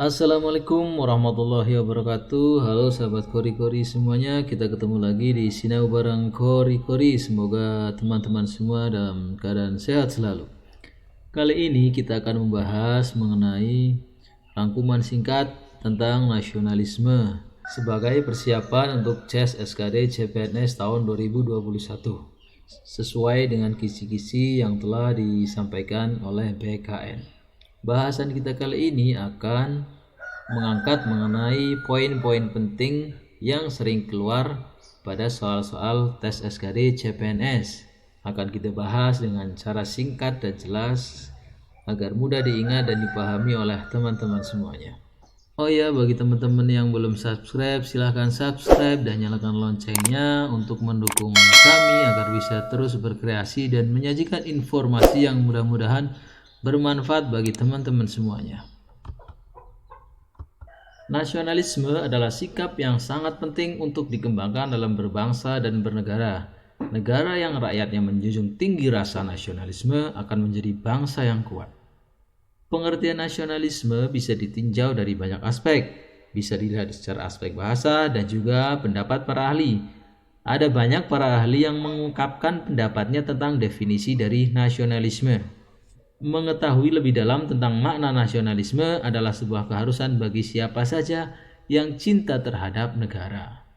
Assalamualaikum warahmatullahi wabarakatuh. Halo sahabat kori-kori semuanya, kita ketemu lagi di Sinau bareng kori-kori. Semoga teman-teman semua dalam keadaan sehat selalu. Kali ini kita akan membahas mengenai rangkuman singkat tentang nasionalisme sebagai persiapan untuk CES SKD CPNS tahun 2021 sesuai dengan kisi-kisi yang telah disampaikan oleh BKN. Bahasan kita kali ini akan mengangkat mengenai poin-poin penting yang sering keluar pada soal-soal tes SKD CPNS. Akan kita bahas dengan cara singkat dan jelas agar mudah diingat dan dipahami oleh teman-teman semuanya. Oh ya, bagi teman-teman yang belum subscribe, silahkan subscribe dan nyalakan loncengnya untuk mendukung kami agar bisa terus berkreasi dan menyajikan informasi yang mudah-mudahan bermanfaat bagi teman-teman semuanya. Nasionalisme adalah sikap yang sangat penting untuk dikembangkan dalam berbangsa dan bernegara. Negara yang rakyatnya menjunjung tinggi rasa nasionalisme akan menjadi bangsa yang kuat. Pengertian nasionalisme bisa ditinjau dari banyak aspek. Bisa dilihat secara aspek bahasa dan juga pendapat para ahli. Ada banyak para ahli yang mengungkapkan pendapatnya tentang definisi dari nasionalisme. Mengetahui lebih dalam tentang makna nasionalisme adalah sebuah keharusan bagi siapa saja yang cinta terhadap negara.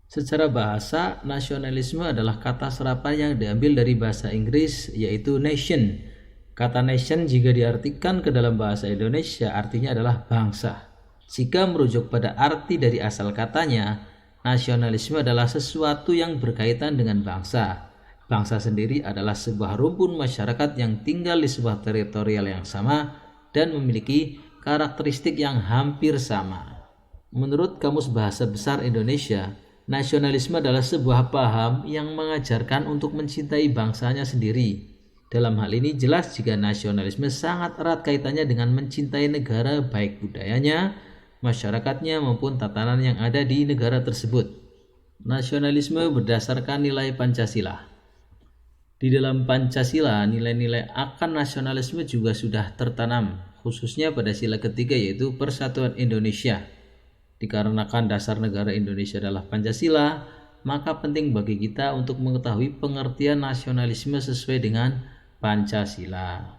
Secara bahasa, nasionalisme adalah kata serapan yang diambil dari bahasa Inggris yaitu nation. Kata nation jika diartikan ke dalam bahasa Indonesia artinya adalah bangsa. Jika merujuk pada arti dari asal katanya, nasionalisme adalah sesuatu yang berkaitan dengan bangsa. Bangsa sendiri adalah sebuah rumpun masyarakat yang tinggal di sebuah teritorial yang sama dan memiliki karakteristik yang hampir sama. Menurut Kamus Bahasa Besar Indonesia, nasionalisme adalah sebuah paham yang mengajarkan untuk mencintai bangsanya sendiri. Dalam hal ini jelas jika nasionalisme sangat erat kaitannya dengan mencintai negara baik budayanya, masyarakatnya maupun tatanan yang ada di negara tersebut. Nasionalisme berdasarkan nilai Pancasila. Di dalam Pancasila, nilai-nilai akan nasionalisme juga sudah tertanam, khususnya pada sila ketiga yaitu Persatuan Indonesia. Dikarenakan dasar negara Indonesia adalah Pancasila, maka penting bagi kita untuk mengetahui pengertian nasionalisme sesuai dengan Pancasila.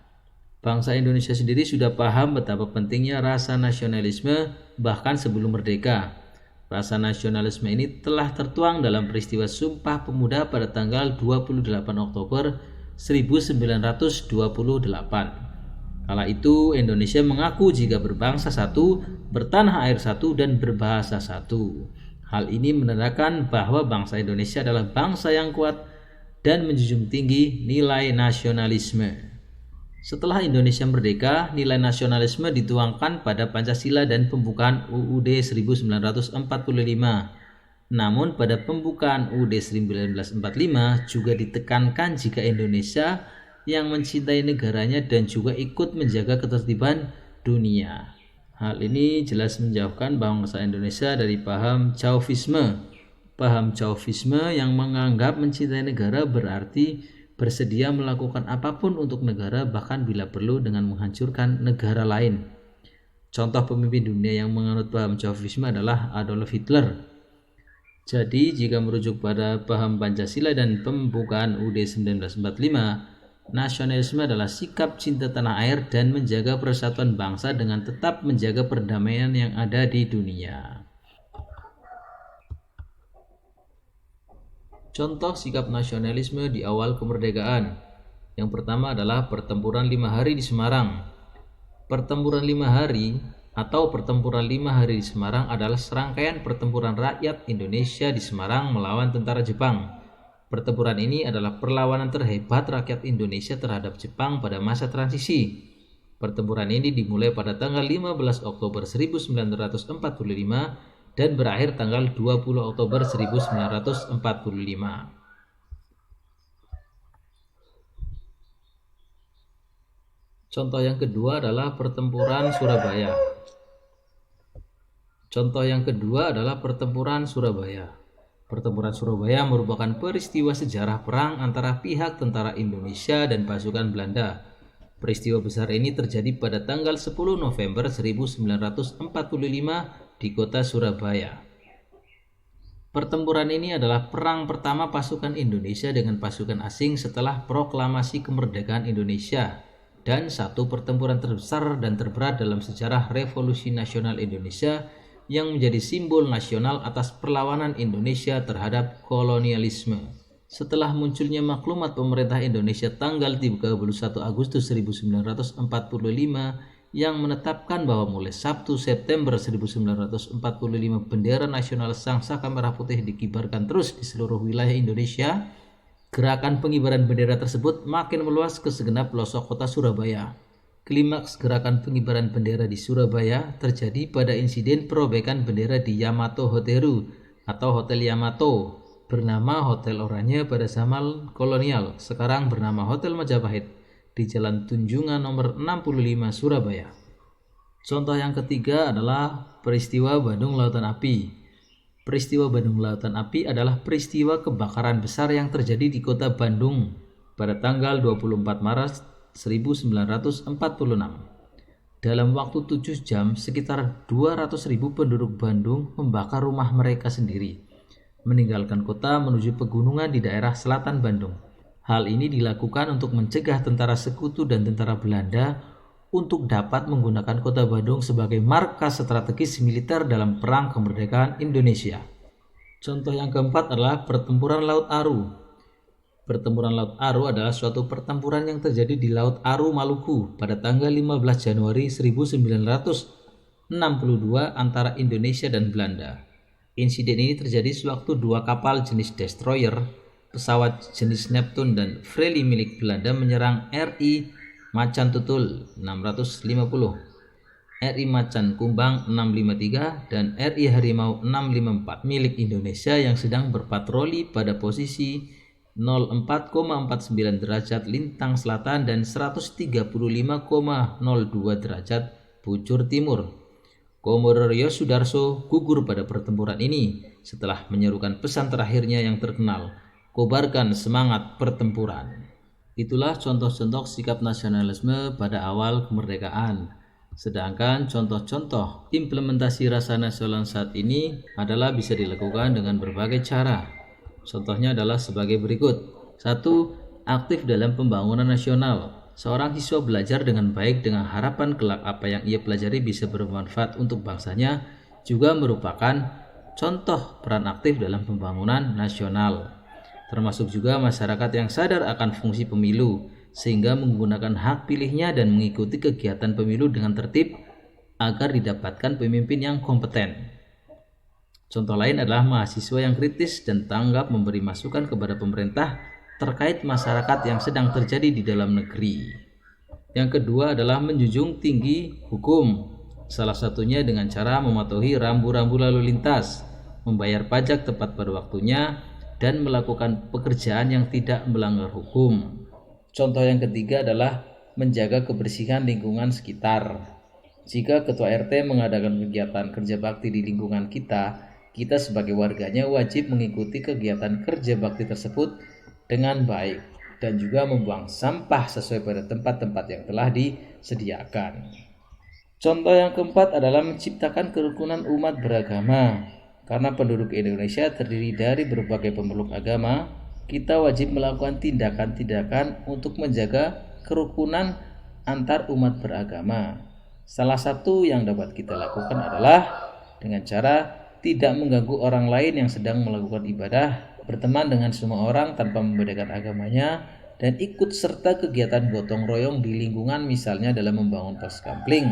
Bangsa Indonesia sendiri sudah paham betapa pentingnya rasa nasionalisme bahkan sebelum merdeka. Rasa nasionalisme ini telah tertuang dalam peristiwa Sumpah Pemuda pada tanggal 28 Oktober 1928. Kala itu Indonesia mengaku jika berbangsa satu, bertanah air satu, dan berbahasa satu. Hal ini menandakan bahwa bangsa Indonesia adalah bangsa yang kuat dan menjunjung tinggi nilai nasionalisme. Setelah Indonesia merdeka, nilai nasionalisme dituangkan pada Pancasila dan pembukaan UUD 1945. Namun pada pembukaan UUD 1945 juga ditekankan jika Indonesia yang mencintai negaranya dan juga ikut menjaga ketertiban dunia. Hal ini jelas menjauhkan bangsa Indonesia dari paham Chauvisme. Paham Chauvisme yang menganggap mencintai negara berarti bersedia melakukan apapun untuk negara bahkan bila perlu dengan menghancurkan negara lain. Contoh pemimpin dunia yang menganut paham Chauvisme adalah Adolf Hitler. Jadi jika merujuk pada paham Pancasila dan pembukaan UUD 1945, nasionalisme adalah sikap cinta tanah air dan menjaga persatuan bangsa dengan tetap menjaga perdamaian yang ada di dunia. Contoh sikap nasionalisme di awal kemerdekaan. Yang pertama adalah pertempuran 5 hari di Semarang. Pertempuran 5 hari atau pertempuran 5 hari di Semarang adalah serangkaian pertempuran rakyat Indonesia di Semarang melawan tentara Jepang. Pertempuran ini adalah perlawanan terhebat rakyat Indonesia terhadap Jepang pada masa transisi. Pertempuran ini dimulai pada tanggal 15 Oktober 1945 dan berakhir tanggal 20 Oktober 1945. Contoh yang kedua adalah pertempuran Surabaya. Pertempuran Surabaya merupakan peristiwa sejarah perang antara pihak tentara Indonesia dan pasukan Belanda. Peristiwa besar ini terjadi pada tanggal 10 November 1945 di kota Surabaya. Pertempuran ini adalah perang pertama pasukan Indonesia dengan pasukan asing setelah proklamasi kemerdekaan Indonesia dan satu pertempuran terbesar dan terberat dalam sejarah Revolusi Nasional Indonesia yang menjadi simbol nasional atas perlawanan Indonesia terhadap kolonialisme. Setelah munculnya maklumat pemerintah Indonesia tanggal 31 Agustus 1945 yang menetapkan bahwa mulai Sabtu September 1945 bendera nasional Sangsaka Merah Putih dikibarkan terus di seluruh wilayah Indonesia, gerakan pengibaran bendera tersebut makin meluas ke segenap pelosok kota Surabaya. Klimaks gerakan pengibaran bendera di Surabaya terjadi pada insiden perobekan bendera di Yamato Hoteru atau Hotel Yamato, bernama Hotel Oranye pada zaman kolonial, sekarang bernama Hotel Majapahit, di Jalan Tunjungan nomor 65 Surabaya. Contoh yang ketiga adalah peristiwa Bandung Lautan Api. Peristiwa Bandung Lautan Api adalah peristiwa kebakaran besar yang terjadi di kota Bandung pada tanggal 24 Maret 1946. Dalam waktu 7 jam, sekitar 200.000 penduduk Bandung membakar rumah mereka sendiri, meninggalkan kota menuju pegunungan di daerah selatan Bandung. Hal ini dilakukan untuk mencegah tentara sekutu dan tentara Belanda untuk dapat menggunakan kota Bandung sebagai markas strategis militer dalam perang kemerdekaan Indonesia. Contoh yang keempat adalah Pertempuran Laut Aru. Pertempuran Laut Aru adalah suatu pertempuran yang terjadi di Laut Aru, Maluku pada tanggal 15 Januari 1962 antara Indonesia dan Belanda. Insiden ini terjadi sewaktu dua kapal jenis destroyer, pesawat jenis Neptune dan Freely milik Belanda menyerang RI Macan Tutul 650, RI Macan Kumbang 653, dan RI Harimau 654 milik Indonesia yang sedang berpatroli pada posisi 04,49 derajat lintang selatan dan 135,02 derajat bujur timur. Komodor Yosudarso gugur pada pertempuran ini setelah menyerukan pesan terakhirnya yang terkenal, "Kobarkan semangat pertempuran." Itulah contoh-contoh sikap nasionalisme pada awal kemerdekaan. Sedangkan contoh-contoh implementasi rasa nasional saat ini adalah bisa dilakukan dengan berbagai cara. Contohnya adalah sebagai berikut. 1. Aktif dalam pembangunan nasional. Seorang siswa belajar dengan baik dengan harapan kelak apa yang ia pelajari bisa bermanfaat untuk bangsanya juga merupakan contoh peran aktif dalam pembangunan nasional. Termasuk juga masyarakat yang sadar akan fungsi pemilu sehingga menggunakan hak pilihnya dan mengikuti kegiatan pemilu dengan tertib agar didapatkan pemimpin yang kompeten. Contoh lain adalah mahasiswa yang kritis dan tanggap memberi masukan kepada pemerintah terkait masyarakat yang sedang terjadi di dalam negeri. Yang kedua adalah menjunjung tinggi hukum, salah satunya dengan cara mematuhi rambu-rambu lalu lintas, membayar pajak tepat pada waktunya, dan melakukan pekerjaan yang tidak melanggar hukum. Contoh yang ketiga adalah menjaga kebersihan lingkungan sekitar. Jika ketua RT mengadakan kegiatan kerja bakti di lingkungan kita sebagai warganya wajib mengikuti kegiatan kerja bakti tersebut dengan baik dan juga membuang sampah sesuai pada tempat-tempat yang telah disediakan. Contoh yang keempat adalah menciptakan kerukunan umat beragama. Karena penduduk Indonesia terdiri dari berbagai pemeluk agama, kita wajib melakukan tindakan-tindakan untuk menjaga kerukunan antar umat beragama. Salah satu yang dapat kita lakukan adalah dengan cara tidak mengganggu orang lain yang sedang melakukan ibadah, berteman dengan semua orang tanpa membedakan agamanya, dan ikut serta kegiatan gotong royong di lingkungan, misalnya dalam membangun pos kampling,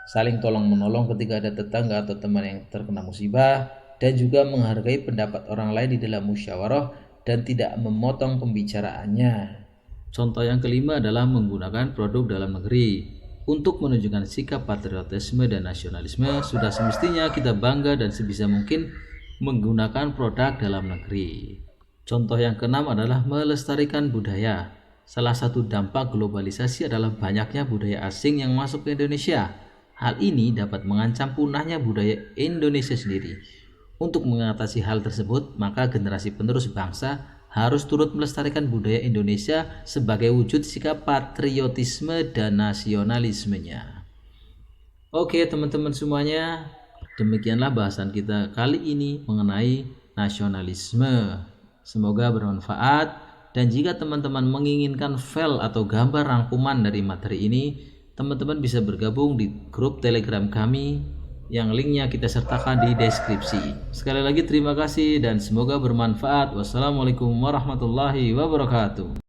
saling tolong menolong ketika ada tetangga atau teman yang terkena musibah, dan juga menghargai pendapat orang lain di dalam musyawarah dan tidak memotong pembicaraannya. Contoh yang kelima adalah menggunakan produk dalam negeri. Untuk menunjukkan sikap patriotisme dan nasionalisme, sudah semestinya kita bangga dan sebisa mungkin menggunakan produk dalam negeri. Contoh yang keenam adalah melestarikan budaya. Salah satu dampak globalisasi adalah banyaknya budaya asing yang masuk ke Indonesia. Hal ini dapat mengancam punahnya budaya Indonesia sendiri. Untuk mengatasi hal tersebut, maka generasi penerus bangsa harus turut melestarikan budaya Indonesia sebagai wujud sikap patriotisme dan nasionalismenya. Oke teman-teman semuanya, demikianlah bahasan kita kali ini mengenai nasionalisme. Semoga bermanfaat. Dan jika teman-teman menginginkan file atau gambar rangkuman dari materi ini, teman-teman bisa bergabung di grup Telegram kami yang linknya kita sertakan di deskripsi. Sekali lagi terima kasih dan semoga bermanfaat. Wassalamualaikum warahmatullahi wabarakatuh.